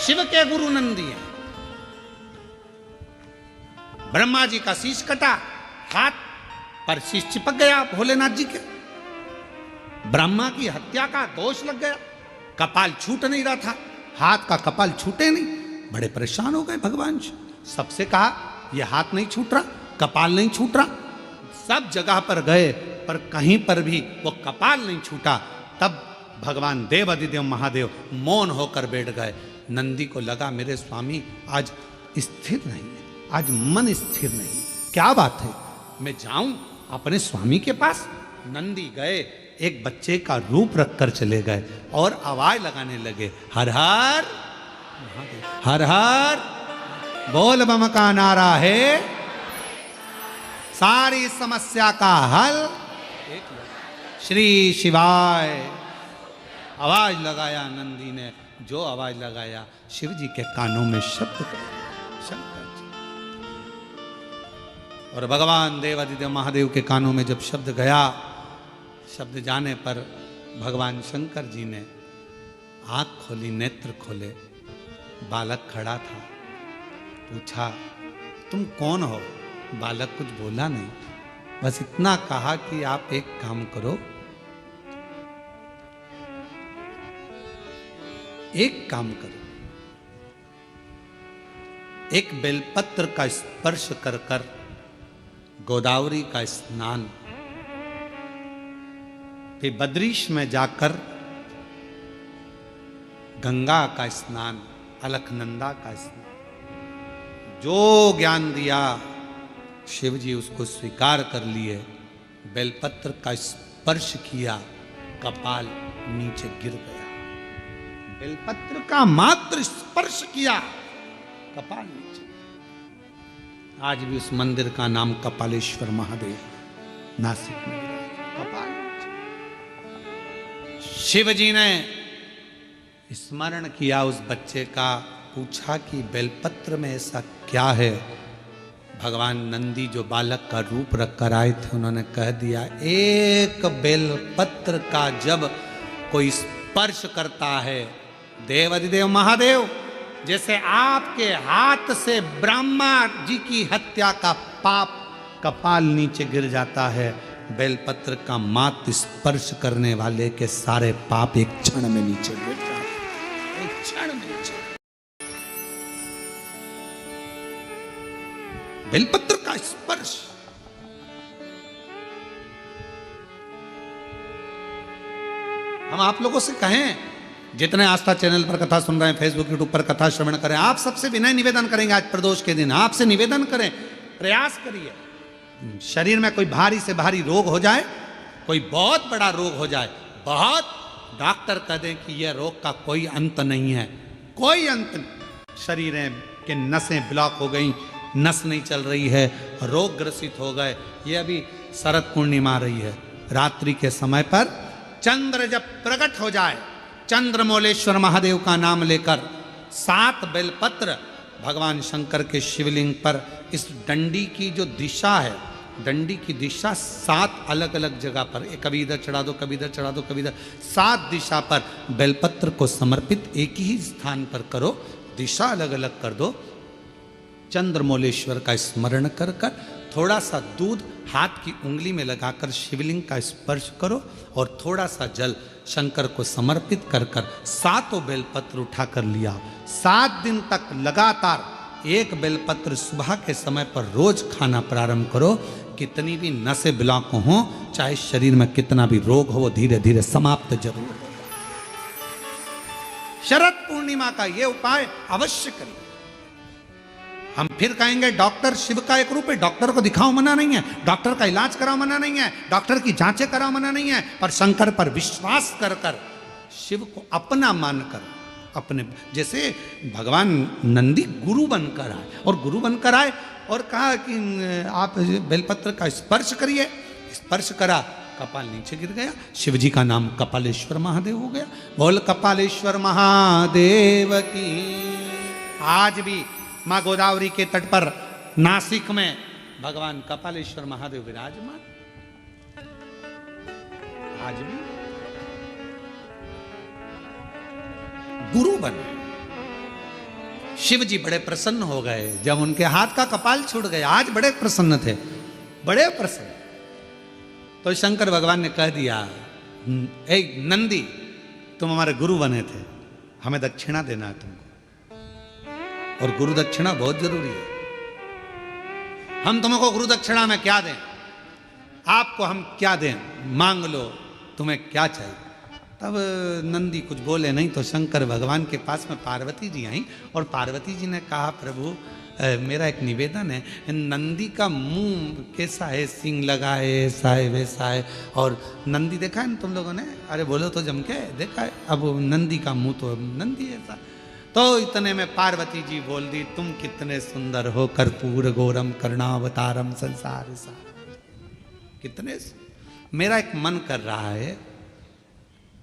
शिव के गुरु नंदी हैं। ब्रह्मा जी का शीश कटा, हाथ पर शीश चिपक गया भोलेनाथ जी के। ब्रह्मा की हत्या का दोष लग गया, कपाल छूट नहीं रहा था, हाथ का कपाल छूटे नहीं। बड़े परेशान हो गए भगवान जी। सबसे कहा यह हाथ नहीं छूट रहा, कपाल नहीं छूट रहा। सब जगह पर गए पर कहीं पर भी वो कपाल नहीं छूटा। तब भगवान देवाधिदेव महादेव मौन होकर बैठ गए। नंदी को लगा मेरे स्वामी आज स्थिर नहीं है, आज मन स्थिर नहीं, क्या बात है, मैं जाऊं अपने स्वामी के पास। नंदी गए, एक बच्चे का रूप रखकर चले गए और आवाज लगाने लगे, हर हर महादेव, हर हर बोल बम का नारा है, सारी समस्या का हल श्री शिवाय। आवाज लगाया नंदी ने, जो आवाज लगाया शिव जी के कानों में शब्द शंकर जी। और भगवान देवाधिदेव महादेव के कानों में जब शब्द गया, शब्द जाने पर भगवान शंकर जी ने आंख खोली, नेत्र खोले। बालक खड़ा था, पूछा तुम कौन हो? बालक कुछ बोला नहीं, बस इतना कहा कि आप एक काम करो, एक काम करो, एक बेलपत्र का स्पर्श कर कर गोदावरी का स्नान, फिर बद्रीश में जाकर गंगा का स्नान, अलकनंदा का स्नान। जो ज्ञान दिया शिव जी उसको स्वीकार कर लिए। बेलपत्र का स्पर्श किया, कपाल नीचे गिर गया। बेलपत्र का मात्र स्पर्श किया, कपाल नीचे। आज भी उस मंदिर का नाम कपालेश्वर महादेव नासिक में, कपाल नीचे। शिव जी ने स्मरण किया उस बच्चे का, पूछा कि बेलपत्र में ऐसा क्या है? भगवान नंदी जो बालक का रूप रखकर आए थे, उन्होंने कह दिया, एक बेलपत्र का जब कोई स्पर्श करता है, देवाधिदेव महादेव, जैसे आपके हाथ से ब्रह्मा जी की हत्या का पाप कपाल नीचे गिर जाता है, बेलपत्र का मात्र स्पर्श करने वाले के सारे पाप एक क्षण में नीचे गिर जाते हैं, एक क्षण में नीचे। बेलपत्र का स्पर्श। हम आप लोगों से कहें, जितने आस्था चैनल पर कथा सुन रहे हैं, फेसबुक यूट्यूब पर कथा श्रवण करें, आप सबसे विनय निवेदन करेंगे, आज प्रदोष के दिन आपसे निवेदन करें, प्रयास करिए। शरीर में कोई भारी से भारी रोग हो जाए, कोई बहुत बड़ा रोग हो जाए, बहुत, डॉक्टर कह दें कि यह रोग का कोई अंत नहीं है, कोई अंत नहीं, शरीर के नसें ब्लॉक हो गई, नस नहीं चल रही है, रोग ग्रसित हो गए। ये अभी शरद पूर्णिमा आ रही है, रात्रि के समय पर चंद्र जब प्रकट हो जाए, चंद्रमौलेश्वर महादेव का नाम लेकर 7 बेलपत्र भगवान शंकर के शिवलिंग पर, इस डंडी की जो दिशा है, डंडी की दिशा 7 अलग अलग जगह पर, कभी इधर चढ़ा दो, कभी इधर चढ़ा दो, कभी इधर, 7 दिशा पर बेलपत्र को समर्पित एक ही स्थान पर करो, दिशा अलग अलग कर दो। चंद्रमौलेश्वर का स्मरण कर कर थोड़ा सा दूध हाथ की उंगली में लगाकर शिवलिंग का स्पर्श करो और थोड़ा सा जल शंकर को समर्पित कर कर 7 बेलपत्र उठाकर लिया। 7 दिन तक लगातार एक बेलपत्र सुबह के समय पर रोज खाना प्रारंभ करो। कितनी भी नसें ब्लॉक हो, चाहे शरीर में कितना भी रोग हो, वो धीरे धीरे समाप्त जरूर हो। शरद पूर्णिमा का ये उपाय अवश्य करिए। हम फिर कहेंगे डॉक्टर शिव का एक रूप है, डॉक्टर को दिखाओ मना नहीं है, डॉक्टर का इलाज कराओ मना नहीं है, डॉक्टर की जांचें कराओ मना नहीं है, पर शंकर पर विश्वास कर कर शिव को अपना मानकर, अपने जैसे भगवान नंदी गुरु बनकर आए, और गुरु बनकर आए और कहा कि आप बेलपत्र का स्पर्श करिए। स्पर्श करा, कपाल नीचे गिर गया, शिव जी का नाम कपालेश्वर महादेव हो गया। बोल कपालेश्वर महादेव की। आज भी माँ गोदावरी के तट पर नासिक में भगवान कपालेश्वर महादेव विराजमान। आज भी गुरु बने, शिव जी बड़े प्रसन्न हो गए जब उनके हाथ का कपाल छूट गया। आज बड़े प्रसन्न थे, बड़े प्रसन्न। तो शंकर भगवान ने कह दिया, ए नंदी, तुम हमारे गुरु बने थे, हमें दक्षिणा देना है तुमको, और गुरु दक्षिणा बहुत जरूरी है। हम तुमको गुरु दक्षिणा में क्या दें, आपको हम क्या दें, मांग लो, तुम्हें क्या चाहिए। तब नंदी कुछ बोले नहीं, तो शंकर भगवान के पास में पार्वती जी आई और पार्वती जी ने कहा, प्रभु मेरा एक निवेदन है, नंदी का मुंह कैसा है, सींग लगा है, ऐसा है वैसा है, और नंदी देखा है ना तुम लोगों ने, अरे बोलो तो जम के देखा है, अब नंदी का मुंह तो नंदी ऐसा। तो इतने में पार्वती जी बोल दी, तुम कितने सुंदर हो, कर्पूर गौरम करुणावतारम संसार सार। कितने, मेरा एक मन कर रहा है,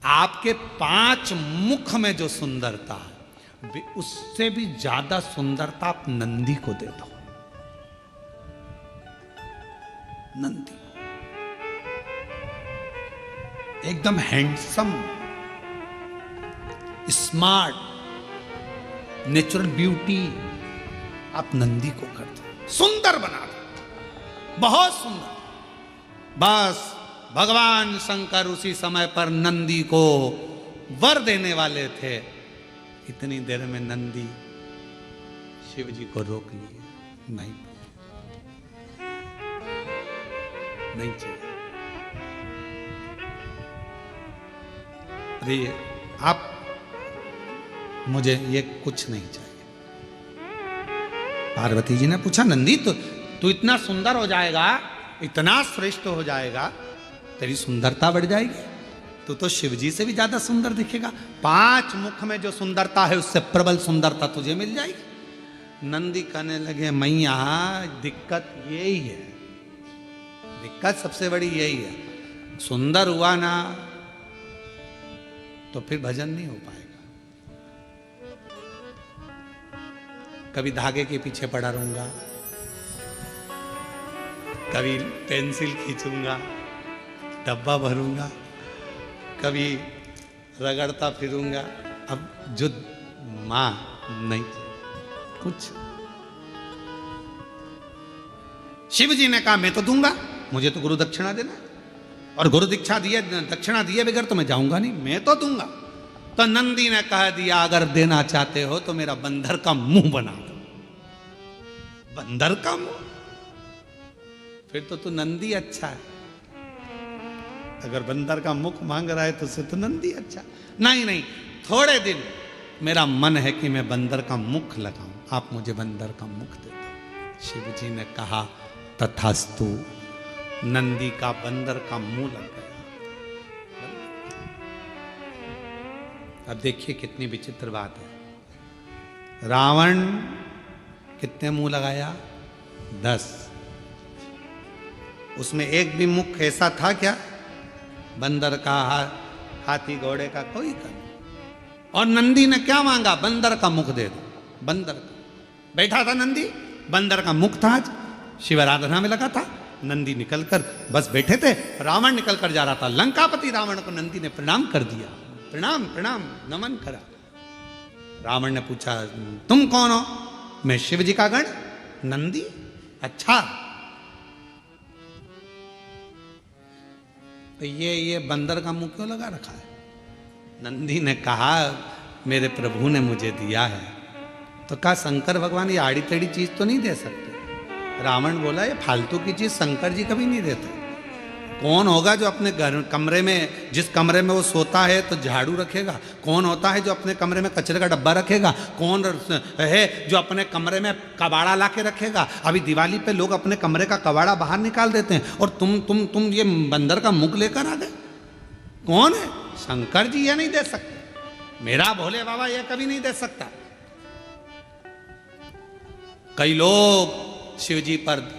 आपके 5 मुख में जो सुंदरता है उससे भी ज्यादा सुंदरता आप नंदी को दे दो। नंदी एकदम हैंडसम, स्मार्ट, नेचुरल ब्यूटी, आप नंदी को कर दो, सुंदर बना दो, बहुत सुंदर। बस भगवान शंकर उसी समय पर नंदी को वर देने वाले थे। इतनी देर में नंदी शिव जी को रोक लिए, नहीं नहीं चाहिए। अरे आप, मुझे ये कुछ नहीं चाहिए। पार्वती जी ने पूछा, नंदी तू इतना सुंदर हो जाएगा, इतना श्रेष्ठ हो जाएगा, तेरी सुंदरता बढ़ जाएगी, तो शिव जी से भी ज्यादा सुंदर दिखेगा। 5 मुख में जो सुंदरता है उससे प्रबल सुंदरता तुझे मिल जाएगी। नंदी कहने लगे, मैया दिक्कत यही है, दिक्कत सबसे बड़ी यही है, सुंदर हुआ ना तो फिर भजन नहीं हो पाएगा। कभी धागे के पीछे पड़ा रहूंगा, कभी पेंसिल खींचूंगा, डब्बा भरूंगा, कभी रगड़ता फिरूंगा। अब जो मां नहीं, कुछ। शिव जी ने कहा, मैं तो दूंगा, मुझे तो गुरु दक्षिणा देना, और गुरु दीक्षा दिए, दक्षिणा दिए बगैर तो मैं जाऊंगा नहीं, मैं तो दूंगा। तो नंदी ने कह दिया, अगर देना चाहते हो तो मेरा बंदर का मुंह बना दो। बंदर का मुंह, फिर तो तू नंदी अच्छा है। अगर बंदर का मुख मांग रहा है तो उसे तो नंदी अच्छा। नहीं नहीं, थोड़े दिन मेरा मन है कि मैं बंदर का मुख लगाऊं, आप मुझे बंदर का मुख दे दो। शिव जी ने कहा, तथास्तु। नंदी का बंदर का मुंह लग गया। अब देखिए कितनी विचित्र बात है। रावण कितने मुंह लगाया? 10। उसमें एक भी मुख ऐसा था क्या? बंदर का, हाथी घोड़े का कोई का नहीं। और नंदी ने क्या मांगा? बंदर का मुख दे दो। बंदर का बैठा था नंदी, बंदर का मुख था। आज शिव आराधना में लगा था। नंदी निकलकर बस बैठे थे, रावण निकल कर जा रहा था। लंकापति रावण को नंदी ने प्रणाम कर दिया। प्रणाम प्रणाम नमन करा। रावण ने पूछा, तुम कौन हो? मैं शिव जी का गण। नंदी, अच्छा तो ये बंदर का मुंह क्यों लगा रखा है? नंदी ने कहा, मेरे प्रभु ने मुझे दिया है। तो कहा, शंकर भगवान ये आड़ी टेढ़ी चीज तो नहीं दे सकते। रावण बोला, ये फालतू की चीज शंकर जी कभी नहीं देते। कौन होगा जो अपने घर कमरे में, जिस कमरे में वो सोता है तो झाड़ू रखेगा? कौन होता है जो अपने कमरे में कचरे का डब्बा रखेगा? कौन है जो अपने कमरे में कबाड़ा ला के रखेगा? अभी दिवाली पे लोग अपने कमरे का कबाड़ा बाहर निकाल देते हैं, और तुम ये बंदर का मुख लेकर आ गए। कौन है? शंकर जी ये नहीं दे सकते। मेरा भोले बाबा ये कभी नहीं दे सकता। कई लोग शिव जी पर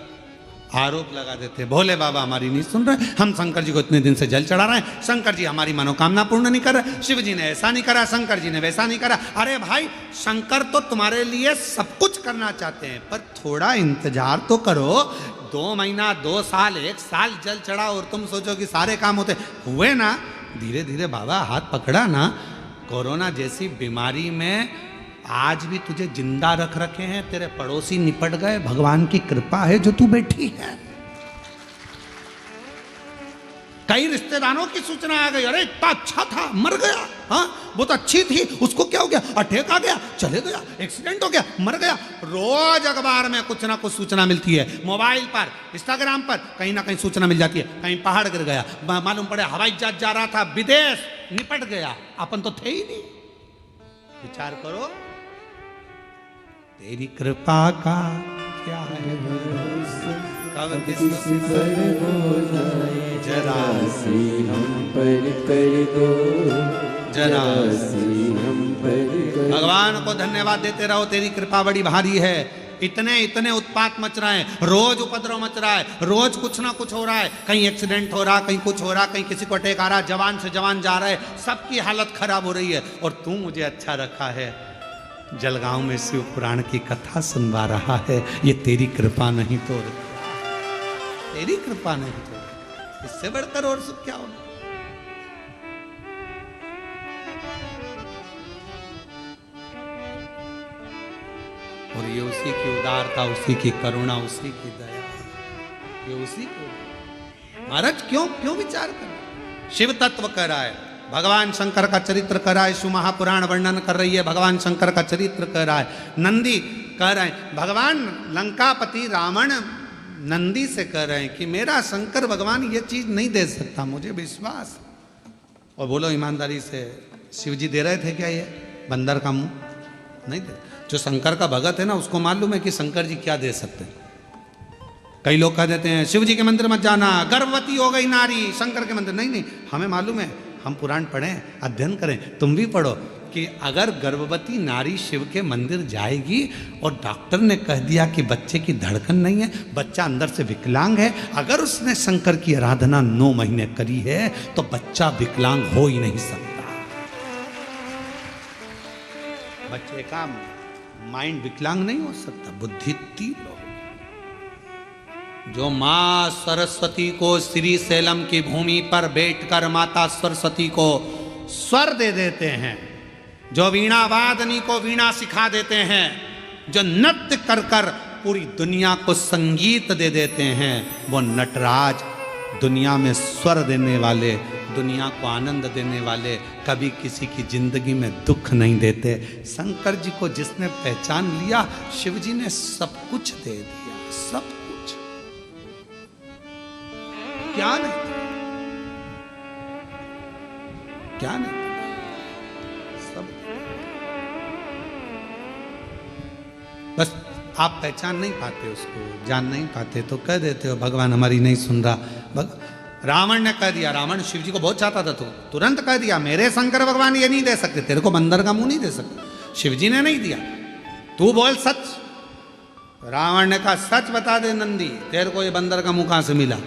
आरोप लगा देते, भोले बाबा हमारी नहीं सुन रहे, हम शंकर जी को इतने दिन से जल चढ़ा रहे हैं, शंकर जी हमारी मनोकामना पूर्ण नहीं कर रहे, शिव जी ने ऐसा नहीं करा, शंकर जी ने वैसा नहीं करा। अरे भाई, शंकर तो तुम्हारे लिए सब कुछ करना चाहते हैं, पर थोड़ा इंतजार तो करो। 2 महीना, 2 साल, 1 साल जल चढ़ा और तुम सोचो कि सारे काम होते हुए ना। धीरे धीरे बाबा हाथ पकड़ा ना। कोरोना जैसी बीमारी में आज भी तुझे जिंदा रख रखे हैं, तेरे पड़ोसी निपट गए, भगवान की कृपा है जो तू बैठी है। कई रिश्तेदारों की सूचना आ गई, अरे इतना अच्छा था, मर गया, हाँ बहुत अच्छी थी, उसको क्या हो गया, अटैक आ गया, चले गया, एक्सीडेंट हो गया, मर गया। रोज अखबार में कुछ ना कुछ सूचना मिलती है, मोबाइल पर, इंस्टाग्राम पर कहीं ना कहीं सूचना मिल जाती है, कहीं पहाड़ गिर गया, मालूम पड़े हवाई जहाज जा रहा था विदेश, निपट गया, अपन तो थे ही नहीं। विचार करो, तेरी कृपा का क्या है भरोसा, कब किसी पर हो जाए जरा सी हम पर कर दो, जरा सी हम पर कर। भगवान को धन्यवाद देते रहो, तेरी कृपा बड़ी भारी है। इतने इतने उत्पात मच रहे हैं, रोज उपद्रव मच रहा है, रोज कुछ ना कुछ हो रहा है, कहीं एक्सीडेंट हो रहा, कहीं कुछ हो रहा, कहीं किसी को अटैक आ रहा, जवान से जवान जा रहा है, सबकी हालत खराब हो रही है, और तू मुझे अच्छा रखा है, जलगांव में शिव पुराण की कथा सुनवा रहा है। ये तेरी कृपा नहीं तो, तेरी कृपा नहीं तो इससे बढ़कर और सुख क्या होगा। और ये उसी की उदारता, उसी की करुणा, उसी की दया, ये उसी को। महाराज क्यों क्यों विचार कर, शिव तत्व कर रहा है, भगवान शंकर का चरित्र कर रहा है, शिव महापुराण वर्णन कर रही है, भगवान शंकर का चरित्र कर रहा है, नंदी कह रहे हैं, भगवान लंकापति रावण नंदी से कह रहे हैं कि मेरा शंकर भगवान ये चीज नहीं दे सकता, मुझे विश्वास। और बोलो ईमानदारी से, शिव जी दे रहे थे क्या ये बंदर का मुंह? नहीं दे। जो शंकर का भगत है ना, उसको मालूम है कि शंकर जी क्या दे सकते हैं। कई लोग कह देते हैं शिव जी के मंदिर मत जाना, गर्भवती हो गई नारी, शंकर के मंदिर। नहीं नहीं, हमें मालूम है, हम पुराण पढ़ें, अध्ययन करें, तुम भी पढ़ो, कि अगर गर्भवती नारी शिव के मंदिर जाएगी और डॉक्टर ने कह दिया कि बच्चे की धड़कन नहीं है, बच्चा अंदर से विकलांग है, अगर उसने शंकर की आराधना 9 महीने करी है तो बच्चा विकलांग हो ही नहीं सकता। बच्चे का माइंड विकलांग नहीं हो सकता, बुद्धि तीव्र हो। जो माँ सरस्वती को श्री सैलम की भूमि पर बैठकर माता सरस्वती को स्वर दे देते हैं, जो वीणा वादनी को वीणा सिखा देते हैं, जो नृत्य कर कर पूरी दुनिया को संगीत दे देते हैं, वो नटराज दुनिया में स्वर देने वाले, दुनिया को आनंद देने वाले, कभी किसी की जिंदगी में दुख नहीं देते। शंकर जी को जिसने पहचान लिया, शिव जी ने सब कुछ दे दिया, सब कुछ। क्या नहीं, क्या नहीं, सब। बस आप पहचान नहीं पाते उसको, जान नहीं पाते, तो कह देते हो भगवान हमारी नहीं सुन रहा। रावण ने कह दिया, रावण शिव जी को बहुत चाहता था, तो तुरंत कह दिया मेरे शंकर भगवान ये नहीं दे सकते, तेरे को बंदर का मुंह नहीं दे सकते। शिव जी ने नहीं दिया, तू बोल सच। रावण ने कहा सच बता दे नंदी, तेरे को ये बंदर का मुंह कहां से मिला?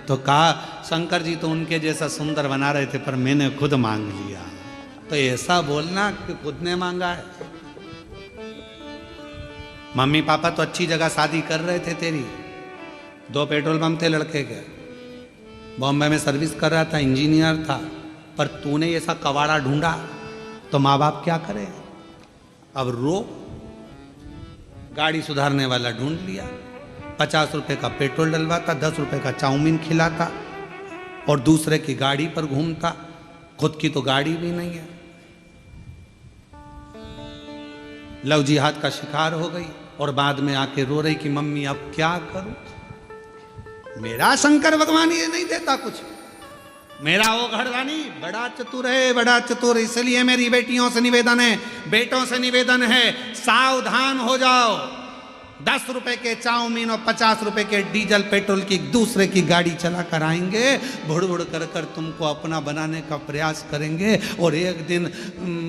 तो कहा शंकर जी तो उनके जैसा सुंदर बना रहे थे, पर मैंने खुद मांग लिया। तो ऐसा बोलना कि खुद ने मांगा है। मम्मी पापा तो अच्छी जगह शादी कर रहे थे तेरी, 2 पेट्रोल पंप थे लड़के के, बॉम्बे में सर्विस कर रहा था, इंजीनियर था, पर तूने ऐसा कवाड़ा ढूंढा तो माँ बाप क्या करे? अब रो, गाड़ी सुधारने वाला ढूंढ लिया, 50 रुपए का पेट्रोल डलवाता, 10 रुपए का चाउमीन खिलाता और दूसरे की गाड़ी पर घूमता, खुद की तो गाड़ी भी नहीं है। लव जिहाद का शिकार हो गई और बाद में आके रो रही कि मम्मी अब क्या करूं, मेरा शंकर भगवान ये नहीं देता कुछ, मेरा वो घरवानी बड़ा चतुर है, बड़ा चतुर। इसलिए मेरी बेटियों से निवेदन है, बेटों से निवेदन है, सावधान हो जाओ। 10 रुपए के चाउमीन और 50 रुपए के डीजल पेट्रोल की दूसरे की गाड़ी चला कर आएंगे, बुड़ बुड़ कर कर तुमको अपना बनाने का प्रयास करेंगे, और एक दिन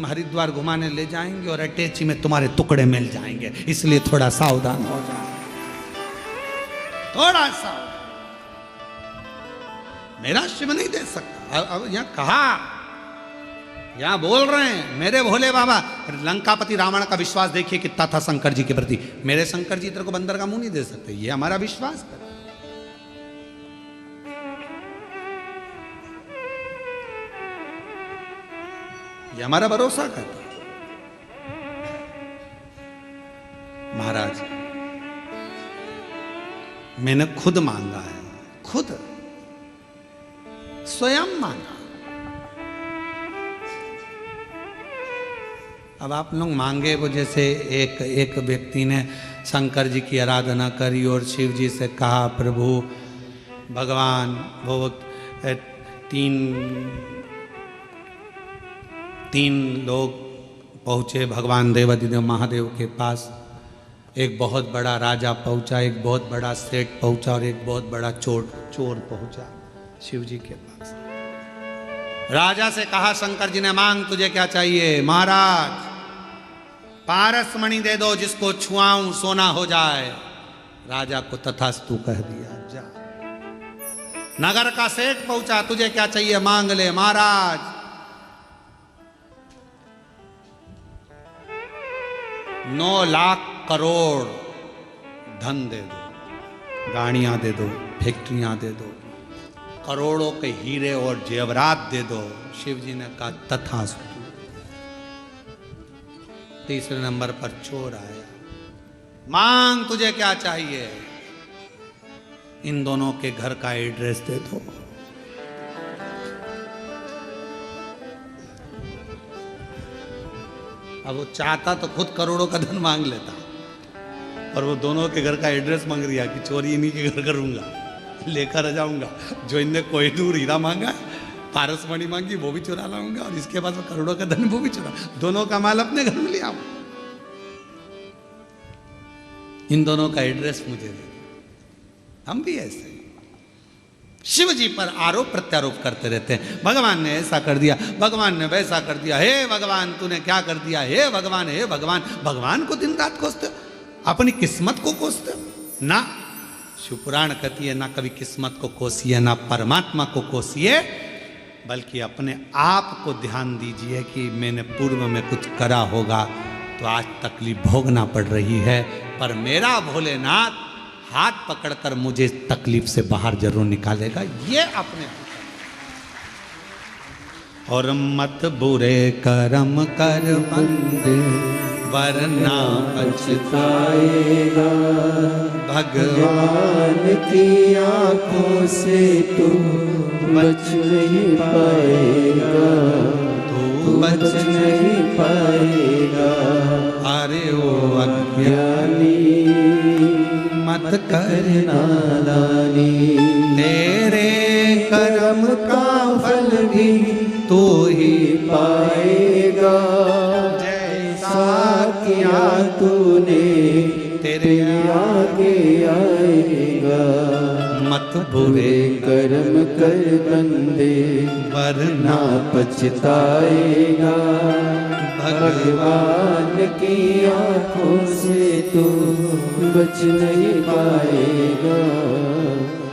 हरिद्वार घुमाने ले जाएंगे और अटैची में तुम्हारे टुकड़े मिल जाएंगे। इसलिए थोड़ा सावधान हो जाओ, थोड़ा सा। मेरा शिव नहीं दे सकता। अब यहां कहा, यहां बोल रहे हैं मेरे भोले बाबा। लंकापति रावण का विश्वास देखिए कितना था शंकर जी के प्रति। मेरे शंकर जी तेरे को बंदर का मुंह नहीं दे सकते, ये हमारा विश्वास कर, ये हमारा भरोसा कर। महाराज मैंने खुद मांगा है, खुद स्वयं मांगा। अब आप लोग मांगे वो, जैसे एक व्यक्ति ने शंकर जी की आराधना करी और शिव जी से कहा प्रभु भगवान, वो तीन लोग पहुँचे भगवान देवाधिदेव महादेव के पास। एक बहुत बड़ा राजा पहुँचा, एक बहुत बड़ा सेठ पहुँचा और एक बहुत बड़ा चोर पहुँचा शिव जी के पास। राजा से कहा शंकर जी ने, मांग तुझे क्या चाहिए? महाराज पारस मणि दे दो, जिसको छुआऊं सोना हो जाए। राजा को तथास्तु कह दिया, जा। नगर का सेठ पहुंचा, तुझे क्या चाहिए? मांग ले। महाराज 9 लाख करोड़ धन दे दो, गाड़ियां दे दो, फैक्ट्रियां दे दो, करोड़ों के हीरे और जेवरात दे दो। शिव जी ने कहा तथास्तु। तीसरे नंबर पर चोर आया, मांग तुझे क्या चाहिए? इन दोनों के घर का एड्रेस दे दो। अब वो चाहता तो खुद करोड़ों का धन मांग लेता, और वो दोनों के घर का एड्रेस मांग रिया कि चोरी इन्हीं के घर करूंगा, लेकर जाऊंगा। जो इनने कोई दूर हीरा मांगा, पारसमणि मांगी, वो भी चुरा लाऊंगा, और इसके बाद करोड़ों का धन वो भी चुरा, दोनों का माल अपने घर में ले आऊं। इन दोनों का एड्रेस मुझे दे। हम भी ऐसे शिव जी पर आरोप प्रत्यारोप करते रहते हैं। भगवान ने ऐसा कर दिया, भगवान ने वैसा कर दिया, हे भगवान तूने क्या कर दिया, हे भगवान, हे भगवान। भगवान को दिन रात कोसते, अपनी किस्मत को कोसते ना। शिवपुराण कहती है ना कभी किस्मत को कोसिए, ना परमात्मा को कोसिए, बल्कि अपने आप को ध्यान दीजिए कि मैंने पूर्व में कुछ करा होगा तो आज तकलीफ भोगना पड़ रही है, पर मेरा भोलेनाथ हाथ पकड़कर मुझे इस तकलीफ से बाहर जरूर निकालेगा। ये अपने और मत बुरे कर्म कर बंदे, वरना पछताएगा। भगवान की आंखों से तू बच नहीं पाएगा, तू बच नहीं पाएगा। अरे ओ अज्ञानी मत कर नादानी, तेरे कर्म का फल भी तू ही पाएगा। जैसा किया तूने तेरे आगे आएगा। मत बुरे कर्म कर बंदे, वरना पछताएगा। भगवान की आंखों से तू बच नहीं पाएगा,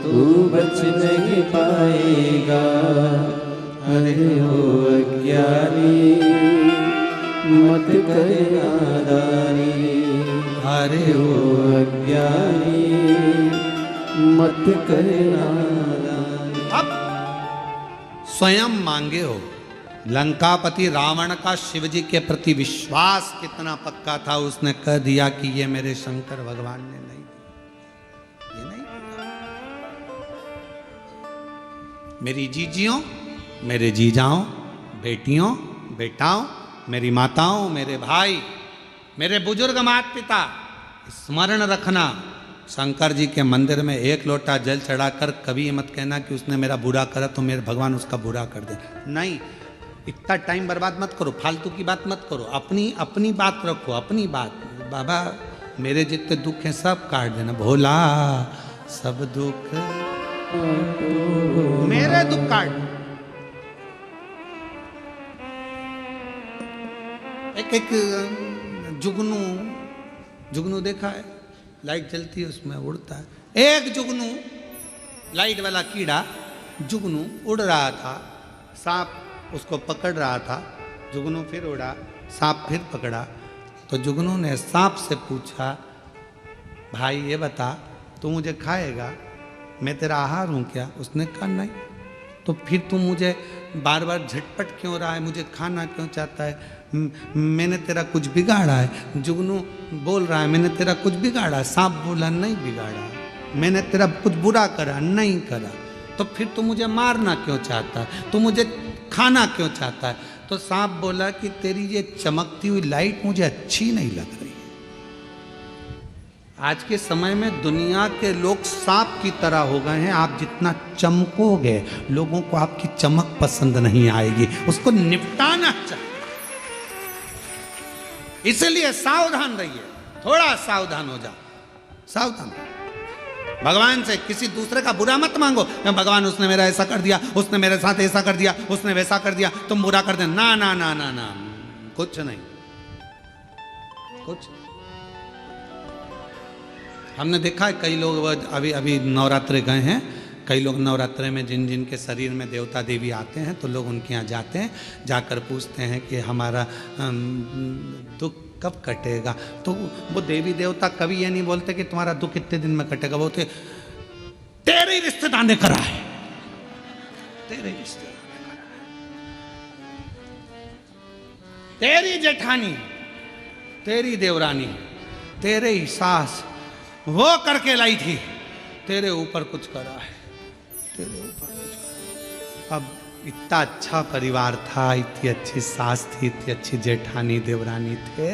तू बच नहीं पाएगा। अरे ओ अज्ञानी मत कर नादानी, अरे ओ अज्ञानी मत कर नादानी। अब स्वयं मांगे हो। लंकापति रावण का शिव जी के प्रति विश्वास कितना पक्का था, उसने कह दिया कि ये मेरे शंकर भगवान ने नहीं दिया, ये नहीं दिया। मेरी जीजियों, मेरे जीजाओं, बेटियों, बेटाओं, मेरी माताओं, मेरे भाई, मेरे बुजुर्ग माता पिता, स्मरण रखना, शंकर जी के मंदिर में 1 लोटा जल चढ़ाकर कभी मत कहना कि उसने मेरा बुरा करा तो मेरे भगवान उसका बुरा कर दे। नहीं, इतना टाइम बर्बाद मत करो, फालतू की बात मत करो, अपनी बात रखो, अपनी बात। बाबा मेरे जितने दुख हैं सब काट देना, भोला सब दुख मेरे दुख काट। एक जुगनू देखा है, लाइट जलती है उसमें उड़ता है। एक जुगनू, लाइट वाला कीड़ा जुगनू उड़ रहा था, सांप उसको पकड़ रहा था, जुगनू फिर उड़ा, सांप फिर पकड़ा। तो जुगनू ने सांप से पूछा, भाई ये बता तू मुझे खाएगा, मैं तेरा आहार हूँ क्या? उसने कहा नहीं। तो फिर तू मुझे बार बार झटपट क्यों रहा है, मुझे खाना क्यों चाहता है? मैंने तेरा कुछ बिगाड़ा है। जुगनू बोल रहा है मैंने तेरा कुछ बिगाड़ा। सांप बोला नहीं बिगाड़ा, मैंने तेरा कुछ बुरा करा नहीं करा। तो फिर तू मुझे मारना क्यों चाहता है, तू मुझे खाना क्यों चाहता है? तो सांप बोला कि तेरी ये चमकती हुई लाइट मुझे अच्छी नहीं लग रही। आज के समय में दुनिया के लोग सांप की तरह हो गए हैं। आप जितना चमकोगे लोगों को आपकी चमक पसंद नहीं आएगी, उसको निपटाना चाहिए। इसलिए सावधान रहिए, थोड़ा सावधान हो जाओ, सावधान। भगवान से किसी दूसरे का बुरा मत मांगो। भगवान उसने मेरा ऐसा कर दिया, उसने मेरे साथ ऐसा कर दिया, उसने वैसा कर दिया, तुम बुरा कर दे। ना ना ना ना ना, कुछ नहीं, कुछ। हमने देखा है कई लोग अभी अभी नवरात्रे गए हैं, कई लोग नवरात्रे में जिन जिन के शरीर में देवता देवी आते हैं तो लोग उनके यहाँ जाते हैं, जाकर पूछते हैं कि हमारा दुख कब कटेगा। तो वो देवी देवता कभी ये नहीं बोलते कि तुम्हारा दुख कितने दिन में कटेगा, बोलते तेरे रिश्तेदार ने करा है, तेरे रिश्तेदार ने करा है, तेरी जेठानी, तेरी देवरानी, तेरे ही सास वो करके लाई थी, तेरे ऊपर कुछ करा है, तेरे ऊपर कुछ करा। अब इतना अच्छा परिवार था, इतनी अच्छी सास थी, इतनी अच्छी जेठानी देवरानी थे,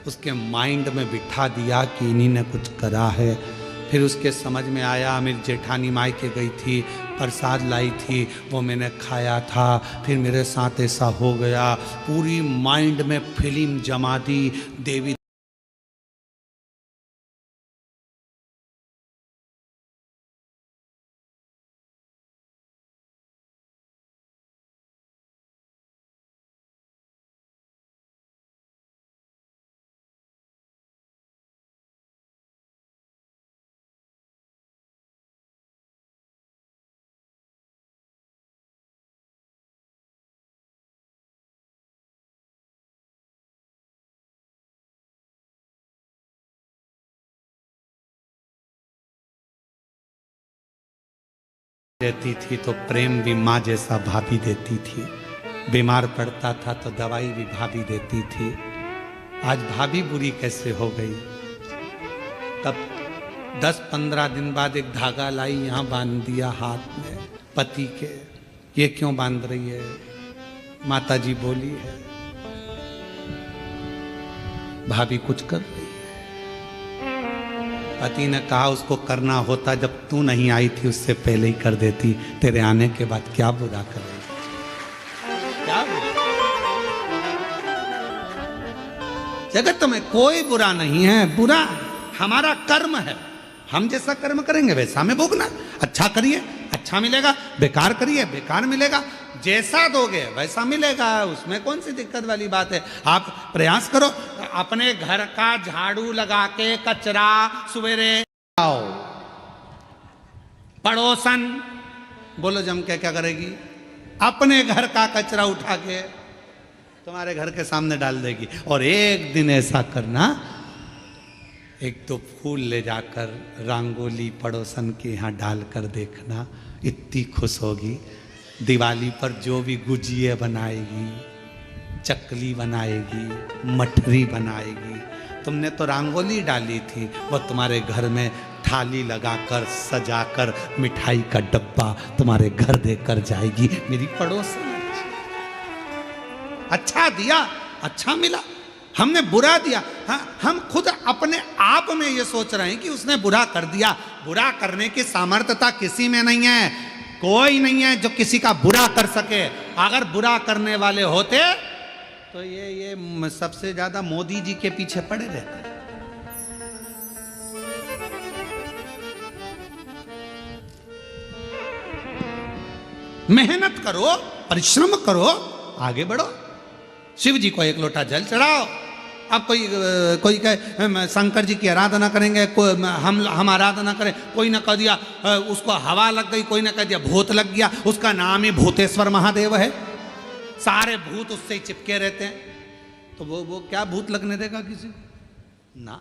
उसके माइंड में बिठा दिया कि इन्हीं ने कुछ करा है। फिर उसके समझ में आया मेरी जेठानी मायके गई थी, प्रसाद लाई थी, वो मैंने खाया था, फिर मेरे साथ ऐसा हो गया। पूरी माइंड में फिल्म जमा दी देवी देती थी तो प्रेम भी माँ जैसा भाभी देती थी। बीमार पड़ता था तो दवाई भी भाभी देती थी। आज भाभी बुरी कैसे हो गई? तब 10-15 दिन बाद एक धागा लाई, यहाँ बांध दिया हाथ में पति के। ये क्यों बांध रही है? माता जी बोली है भाभी कुछ कर रही है। पति ने कहा उसको करना होता जब तू नहीं आई थी उससे पहले ही कर देती, तेरे आने के बाद क्या बुरा कर रही, क्या बुरा? जगत में कोई बुरा नहीं है, बुरा हमारा कर्म है। हम जैसा कर्म करेंगे वैसा हमें भोगना। अच्छा करिए अच्छा मिलेगा, बेकार करिए बेकार मिलेगा। जैसा दोगे वैसा मिलेगा, उसमें कौन सी दिक्कत वाली बात है। आप प्रयास करो, अपने घर का झाड़ू लगा के कचरा सवेरे आओ। पड़ोसन बोलो जम के क्या करेगी? अपने घर का कचरा उठा के तुम्हारे घर के सामने डाल देगी। और एक दिन ऐसा करना, एक तो फूल ले जाकर रंगोली पड़ोसन के यहाँ डालकर देखना, इतनी खुश होगी। दिवाली पर जो भी गुजिये बनाएगी, चकली बनाएगी, मठरी बनाएगी, तुमने तो रंगोली डाली थी, वो तुम्हारे घर में थाली लगाकर सजाकर मिठाई का डब्बा तुम्हारे घर देकर जाएगी। मेरी पड़ोसन अच्छा दिया, अच्छा मिला, हमने बुरा दिया। हाँ, हम खुद अपने आप में ये सोच रहे हैं कि उसने बुरा कर दिया। बुरा करने की सामर्थ्यता किसी में नहीं है, कोई नहीं है जो किसी का बुरा कर सके। अगर बुरा करने वाले होते तो ये सबसे ज्यादा मोदी जी के पीछे पड़े रहते। मेहनत करो, परिश्रम करो, आगे बढ़ो। शिव जी को एक लोटा जल चढ़ाओ। अब कोई कहे शंकर जी की आराधना करेंगे, हम आराधना करें, कोई ने कह दिया उसको हवा लग गई, कोई ने कह दिया भूत लग गया, उसका नाम ही भूतेश्वर महादेव है। सारे भूत उससे ही चिपके रहते हैं, तो वो क्या भूत लगने देगा किसी को? ना,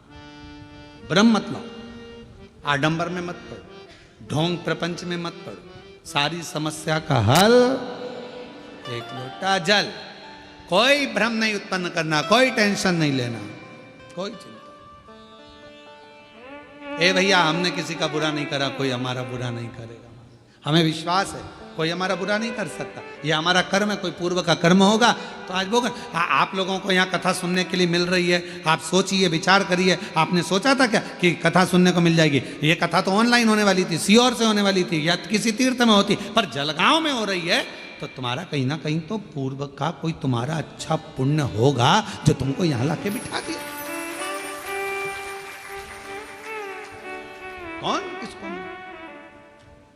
ब्रह्म मत लो, आडंबर में मत पड़ो, ढोंग प्रपंच में मत पड़ो। सारी समस्या का हल एक लोटा जल। कोई भ्रम नहीं उत्पन्न करना, कोई टेंशन नहीं लेना, कोई चिंता। ए भैया, हमने किसी का बुरा नहीं करा, कोई हमारा बुरा नहीं करेगा। हमें विश्वास है कोई हमारा बुरा नहीं कर सकता। ये हमारा कर्म है, कोई पूर्व का कर्म होगा तो आज वो आप लोगों को यहाँ कथा सुनने के लिए मिल रही है। आप सोचिए, विचार करिए, आपने सोचा था क्या कि कथा सुनने को मिल जाएगी? ये कथा तो ऑनलाइन होने वाली थी, सीहोर से होने वाली थी या किसी तीर्थ में होती, पर जलगांव में हो रही है तो तुम्हारा कहीं ना कहीं तो पूर्व का कोई तुम्हारा अच्छा पुण्य होगा जो तुमको यहाँ लाके बिठा दिया। कौन किसको?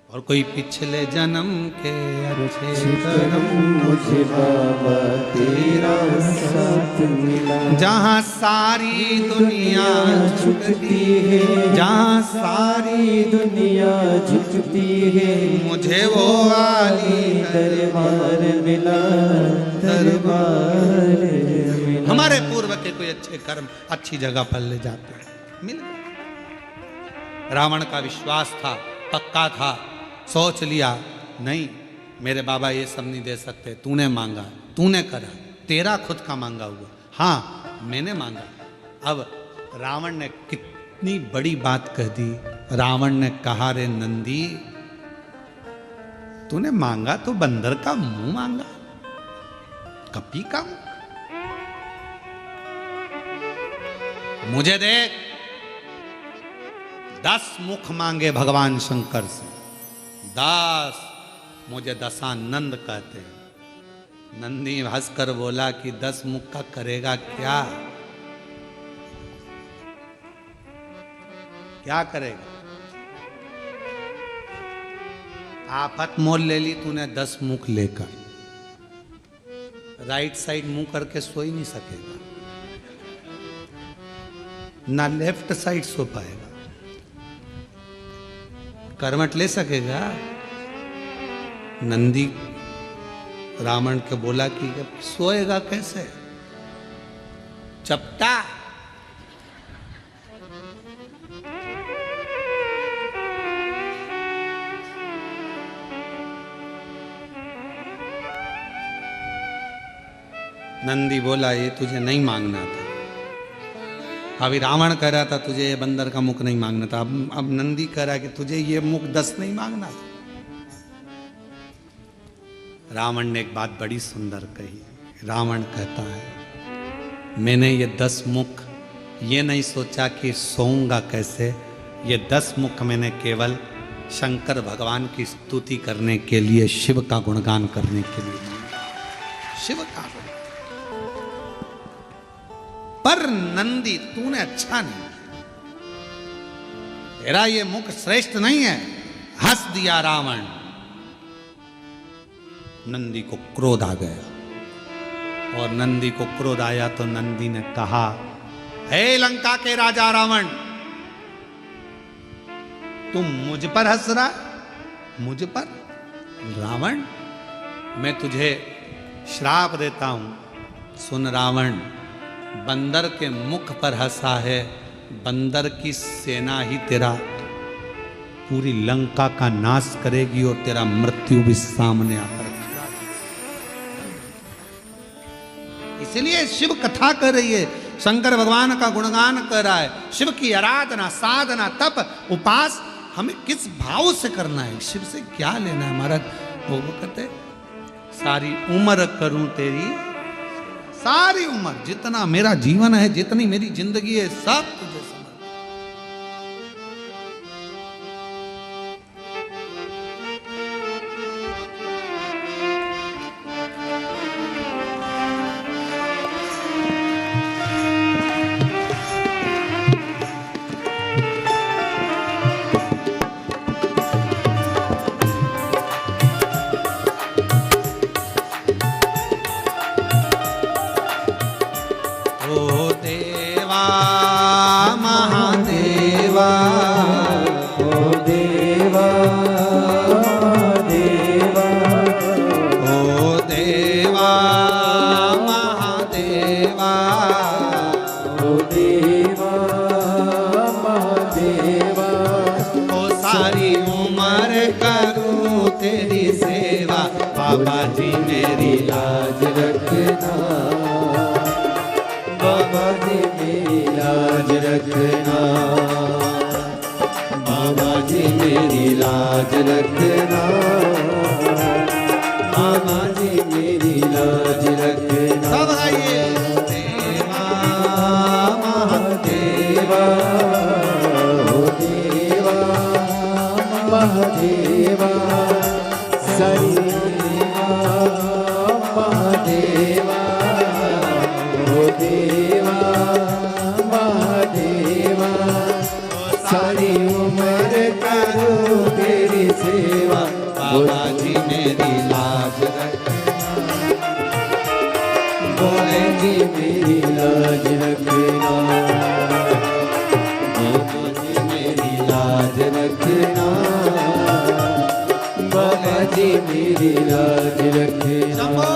और कोई पिछले जन्म के अच्छे कर्म मुझे बाबा तेरा साथ मिला। जहाँ सारी दुनिया झुकती है, जहाँ सारी दुनिया झुकती है, मुझे वो आली दरबार मिला, दरबार मिला। हमारे पूर्व के कोई अच्छे कर्म अच्छी जगह पर ले जाते हैं, मिल गए। रावण का विश्वास था, पक्का था, सोच लिया नहीं मेरे बाबा ये सब नहीं दे सकते, तूने मांगा, तूने करा, तेरा खुद का मांगा हुआ, हाँ मैंने मांगा। अब रावण ने कितनी बड़ी बात कह दी। रावण ने कहा, रे नंदी तूने मांगा तो बंदर का मुंह मांगा, कपी का मुंह। मुझे देख 10 मुख मांगे भगवान शंकर से, 10। मुझे दशानंद कहते हैं। नंदी हंसकर बोला कि 10 मुख का करेगा क्या? क्या करेगा? आफत मोल ले ली तूने 10 मुख लेकर, राइट साइड मुंह करके सो ही नहीं सकेगा, ना लेफ्ट साइड सो पाएगा, करवट ले सकेगा। नंदी रावण के बोला कि सोएगा कैसे? चपटा। नंदी बोला ये तुझे नहीं मांगना था। अभी रावण कह रहा था तुझे ये बंदर का मुख नहीं मांगना था, अब नंदी कह रहा है कि तुझे ये मुख 10 नहीं मांगना था। रावण ने एक बात बड़ी सुंदर कही। रावण कहता है मैंने ये 10 मुख ये नहीं सोचा कि सोऊंगा कैसे, ये 10 मुख मैंने केवल शंकर भगवान की स्तुति करने के लिए, शिव का गुणगान करने के लिए, शिव का। पर नंदी तूने अच्छा नहीं, तेरा ये मुख श्रेष्ठ नहीं है। हंस दिया रावण। नंदी को क्रोध आ गया और नंदी को क्रोध आया तो नंदी ने कहा, हे लंका के राजा रावण, तुम मुझ पर हंस रहा? मुझ पर? रावण मैं तुझे श्राप देता हूं। सुन रावण, बंदर के मुख पर हंसा है, बंदर की सेना ही तेरा पूरी लंका का नाश करेगी और तेरा मृत्यु भी सामने आकर खड़ा। इसलिए शिव कथा कर रही है, शंकर भगवान का गुणगान कर रहा है। शिव की आराधना, साधना, तप, उपास हमें किस भाव से करना है, शिव से क्या लेना है। महाराज वो कहते सारी उम्र करूं तेरी, सारी उम्र, जितना मेरा जीवन है, जितनी मेरी जिंदगी है, सब तुझे समर्पित। बाबा जी मेरी लाज रखना। रखना, बाबा जी मेरी लाज रखना, बाबा जी मेरी लाज रखना। सब गाइए। देवा महादेवा, ओ देवा महादेवा, सरी देवा महादेवा, ओ देवा महादेवा, सारी उम्र करो तेरी सेवा, बाबा जी मेरी लाज रखना, भोले जी मेरी लाज रखना, बाबा जी मेरी लाज रखना, बाबा जी मेरी लाज रखना।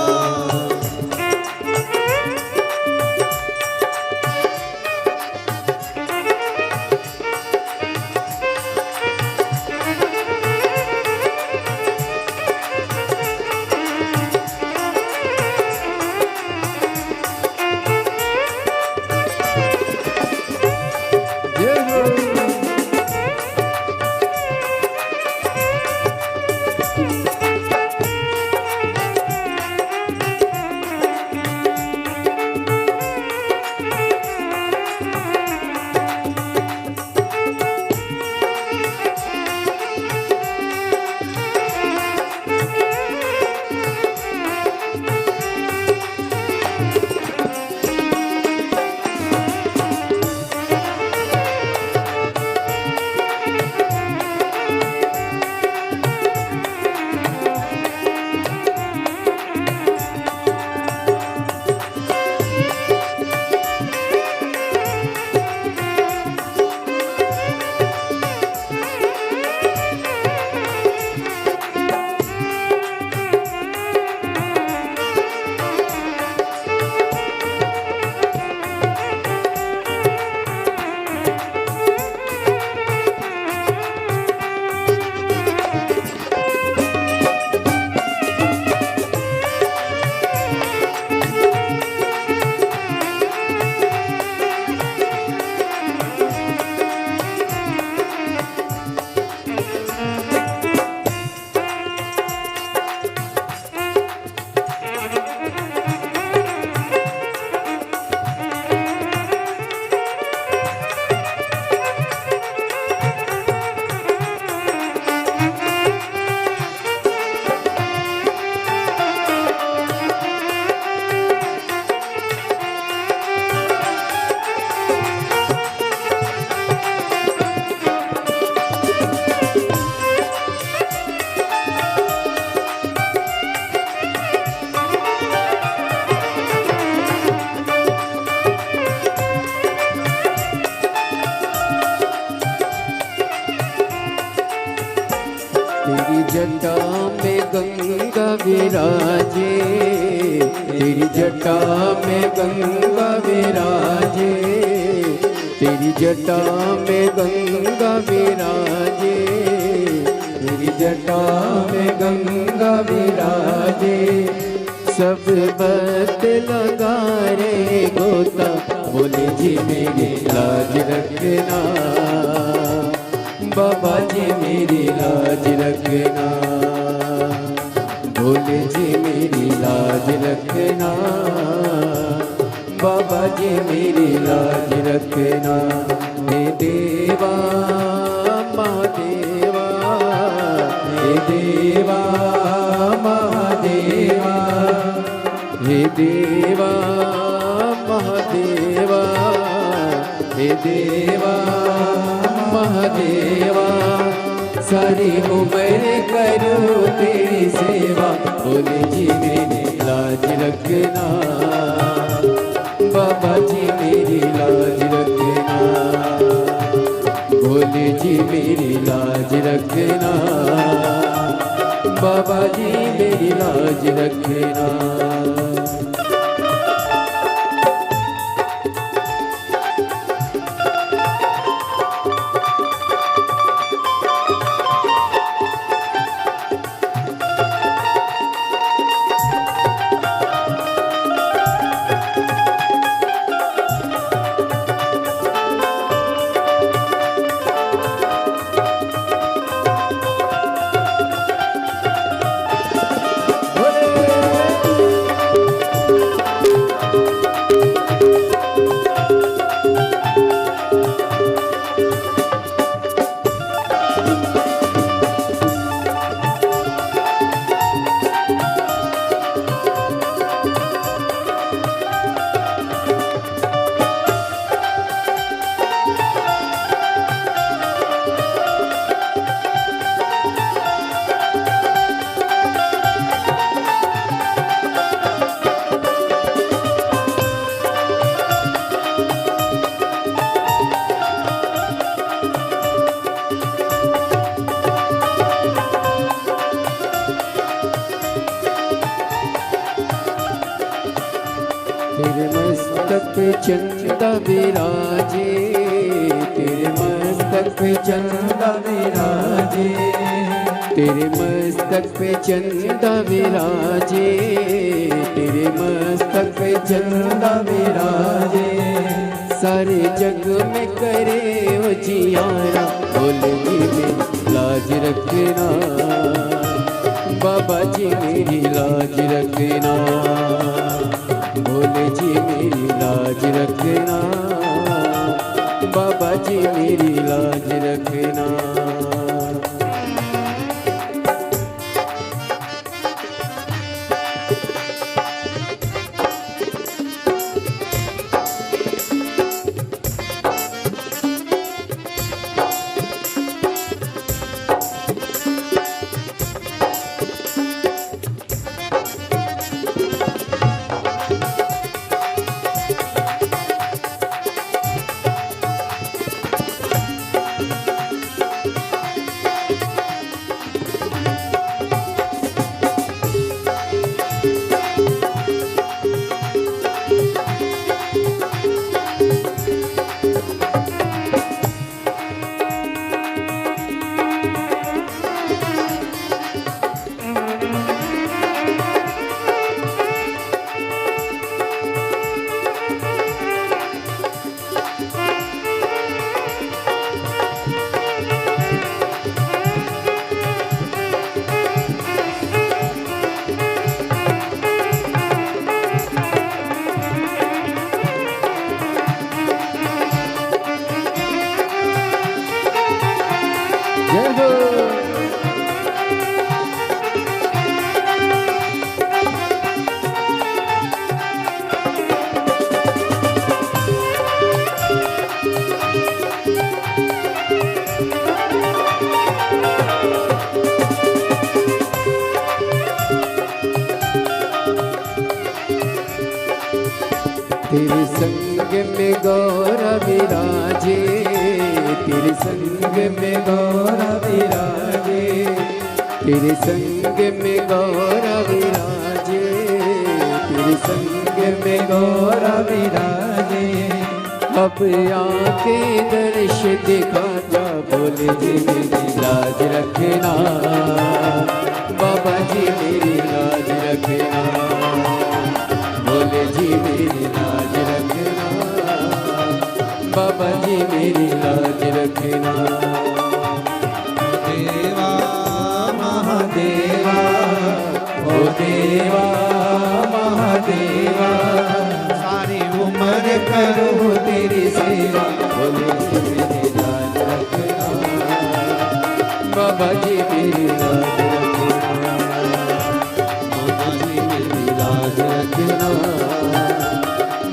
तेरी जटा में गंगा विराजे, तेरी जटा में गंगा विराजे, तेरी जटा में गंगा विराजे, तेरी जटा में गंगा विराजे, सब बत लगा रे गोता, बोले जी मेरी लाज रखना, बाबा जी मेरी लाज रखना, भोले जी मेरी लाज रखना, बाबा जी मेरी लाज रखना। हे देवा महादेवा, हे देवा महादेवा, हे देवा महादेवा, हे देवा महादेवा, सारी उम्र करो तेरी सेवा, भोले जी मेरी लाज रखना, बाबा जी मेरी लाज रखना, भोले जी मेरी लाज रखना, बाबा जी मेरी लाज रखना। चंदा विराजे, तेरे मस्तक पे चंदा विराजे, तेरे मस्तक पे चंदा विराजे, तेरे मस्तक पे चंदा विराजे। सारे जग में करे उजियारा, भोले जी मेरी लाज रखना, बाबा जी मेरी लाज रखना, भोले जी मेरी लाज रखना, बाबा जी मेरी लाज रखना। जय हो। तेरे संग में गौरा विराजे, तेरे संग में गौरा विराजे, तेरे संग में गौरा विराजे, तेरे संग में गौरा विराजे। अब आके दर्श दिखा जा, भोले जी मेरी लाज रखना, बाबा जी मेरी लाज रखना, भोले जी मेरी लाज रखना, बाबा जी मेरी लाज रखना। देवा महादेवा, ओ देवा महादेवा, सारी उम्र करो तेरी सेवा, भोले जी मेरी लाज रखना, बाबा जी मेरी लाज रखना, बाबा जी मेरी लाज रखना,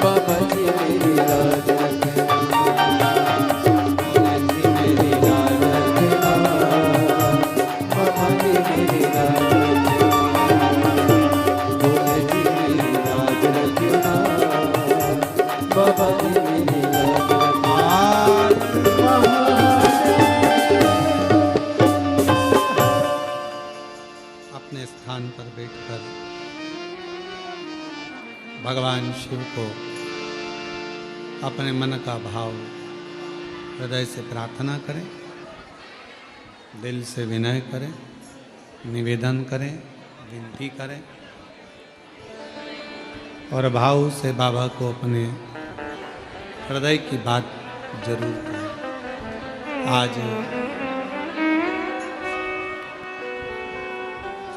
बाबा जी मेरी लाज रखना, भोले जी मेरी लाज रखना, बाबा जी मेरी लाज रखना, भोले जी मेरी लाज रखना, बाबा जी मेरी लाज रखना। अपने स्थान पर बैठकर भगवान शिव को अपने मन का भाव हृदय से प्रार्थना करें, दिल से विनय करें, निवेदन करें, विनती करें और भाव से बाबा को अपने हृदय की बात जरूर करें। आज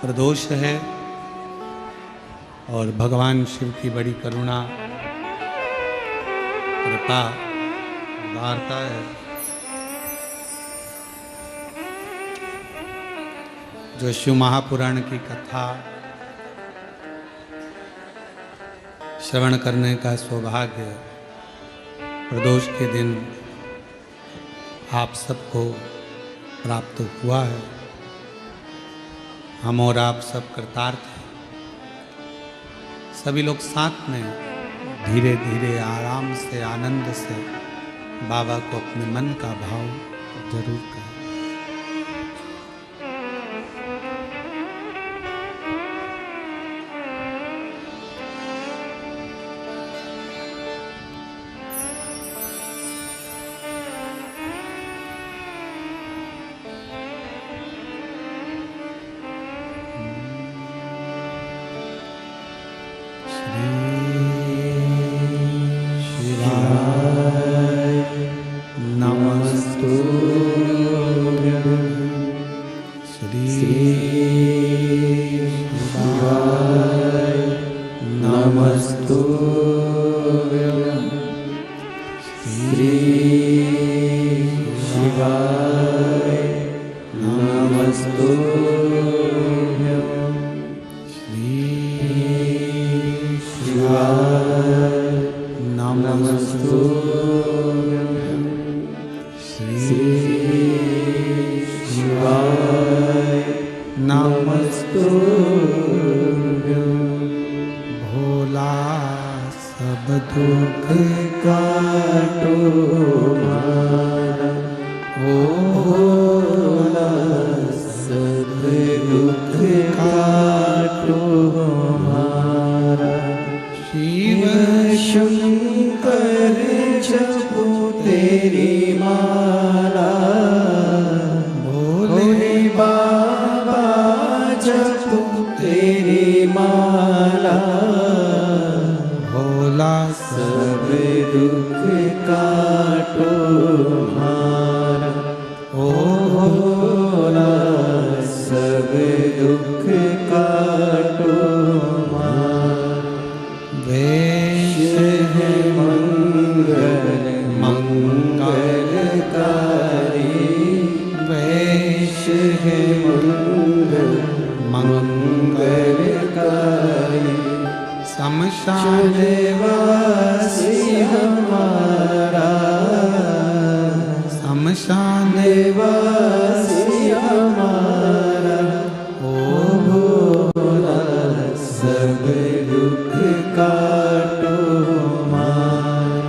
प्रदोष है और भगवान शिव की बड़ी करुणा कृपा वार्ता है। जो शिव महापुराण की कथा श्रवण करने का सौभाग्य प्रदोष के दिन आप सबको प्राप्त हुआ है। हम और आप सब कृतार्थ हैं। सभी लोग साथ में धीरे धीरे आराम से आनंद से बाबा को अपने मन का भाव जरूर करें। शिवाय नमस्तुभ्यं शिवाय नमस्तुभ्यं शिवाय नमस्तुभ्यं भोला सब दुख काटो मारा ओ भोला सब दुख काटो मारा शिव शंकर जपो तेरी माला भोले बाबा जपो तेरी माला भोला सब दुख काटो मारा ओ भोला सब दुख काटो मारा वेश है मंगल मंगलकारी वेश है मंगल मंगलकारी शमशान वासी हमारा शमशान वासी हमारा ओ भोला सब दुख काटो मारा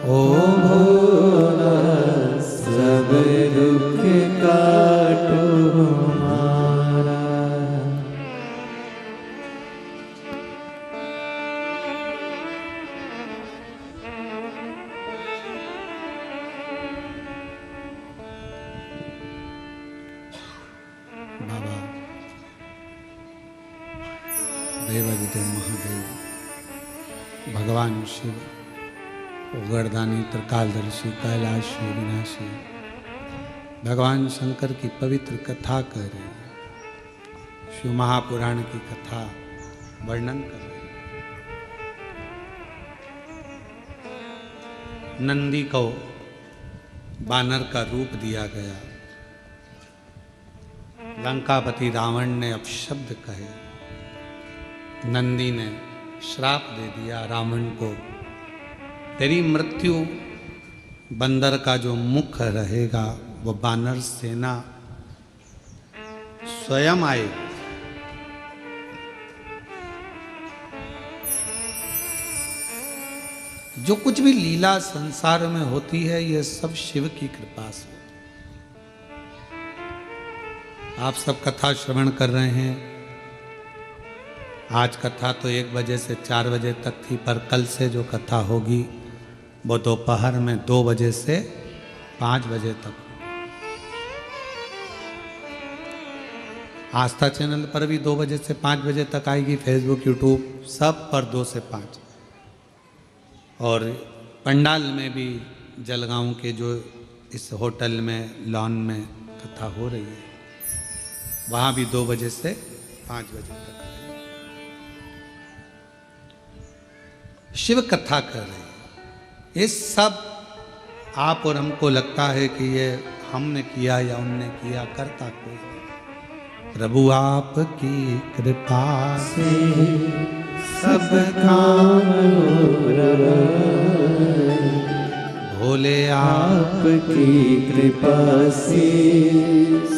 ओ भोला सब दुख काटो मारा बाबा देवादिदेव महादेव भगवान शिव उगरदानी त्रिकालदर्शी कैलाशी विनाशी भगवान शंकर की पवित्र कथा कर रहे हैं। शिव महापुराण की कथा वर्णन कर रहे हैं। नंदी को बानर का रूप दिया गया। लंकापति रावण ने अपशब्द कहे। नंदी ने श्राप दे दिया रावण को, तेरी मृत्यु बंदर का जो मुख रहेगा वो बानर सेना स्वयं आए। जो कुछ भी लीला संसार में होती है ये सब शिव की कृपा से। आप सब कथा श्रवण कर रहे हैं। आज कथा तो 1 बजे से 4 बजे तक थी, पर कल से जो कथा होगी वो दोपहर में 2 बजे से 5 बजे तक। आस्था चैनल पर भी 2 बजे से 5 बजे तक आएगी, फेसबुक यूट्यूब सब पर 2 से 5। और पंडाल में भी जलगांव के जो इस होटल में लॉन में कथा हो रही है वहाँ भी 2 बजे से 5 बजे तक शिव कथा कर रहे हैं। ये सब आप और हमको लगता है कि ये हमने किया या उनने किया, करता कोई नहीं। प्रभु आपकी कृपा से सब काम हो रहा है। भोले आपकी कृपा से